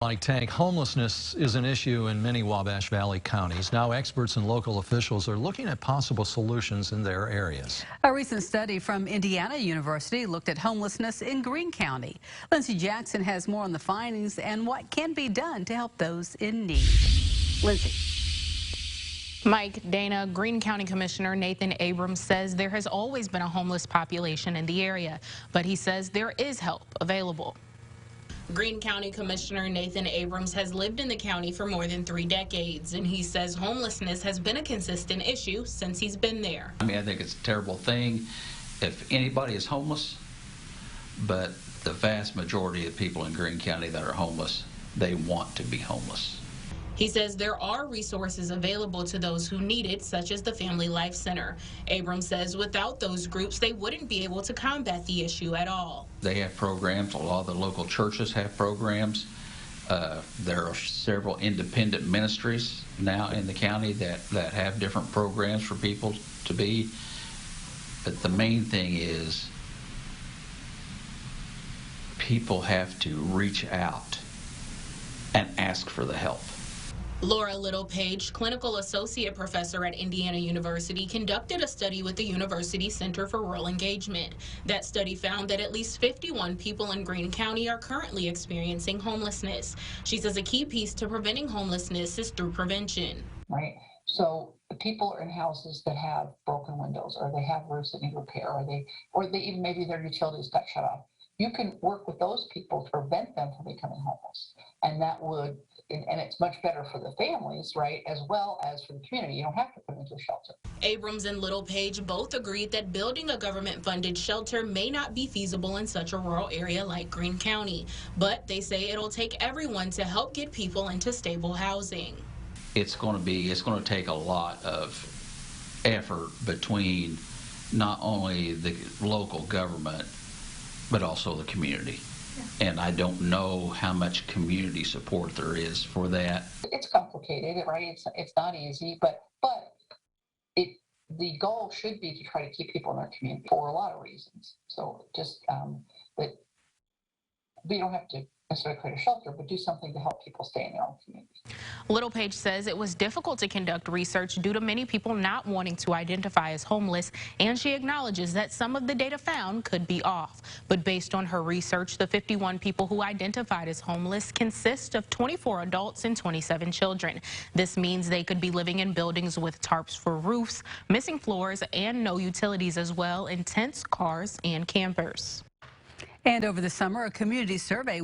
Like tank, homelessness is an issue in many Wabash Valley counties. Now experts and local officials are looking at possible solutions in their areas. A recent study from Indiana University looked at homelessness in Greene County. Lindsay Jackson has more on the findings and what can be done to help those in need. Lindsay. Mike, Dana, Greene County Commissioner Nathan Abrams says there has always been a homeless population in the area, but he says there is help available. Greene County Commissioner Nathan Abrams has lived in the county for more than 3 decades, and he says homelessness has been a consistent issue since he's been there. I think it's a terrible thing if anybody is homeless, but the vast majority of people in Greene County that are homeless, they want to be homeless. He says there are resources available to those who need it, such as the Family Life Center. Abrams says without those groups, they wouldn't be able to combat the issue at all. They have programs. A lot of the local churches have programs. There are several independent ministries now in the county that have different programs for people to be. But the main thing is people have to reach out and ask for the help. Laura Littlepage, clinical associate professor at Indiana University, conducted a study with the University Center for Rural Engagement. That study found that at least 51 people in Greene County are currently experiencing homelessness. She says a key piece to preventing homelessness is through prevention. Right. So the people are in houses that have broken windows, or they have roofs that need repair, or they even maybe their utilities got shut off. You can work with those people to prevent them from becoming homeless, and that would, and it's much better for the families, right, as well as for the community. You don't have to put them into a shelter. Abrams and Littlepage both agreed that building a government-funded shelter may not be feasible in such a rural area like Greene County, but they say it'll take everyone to help get people into stable housing. It's going to take a lot of effort between not only the local government, but also the community. Yeah. And I don't know how much community support there is for that. It's complicated, right? It's not easy, but the goal should be to try to keep people in their community for a lot of reasons. So just that we don't have to necessarily create a shelter, but do something to help people stay in their own community. Littlepage says it was difficult to conduct research due to many people not wanting to identify as homeless, and she acknowledges that some of the data found could be off. But based on her research, the 51 people who identified as homeless consist of 24 adults and 27 children. This means they could be living in buildings with tarps for roofs, missing floors, and no utilities, as well in tents, cars, and campers. And over the summer, a community survey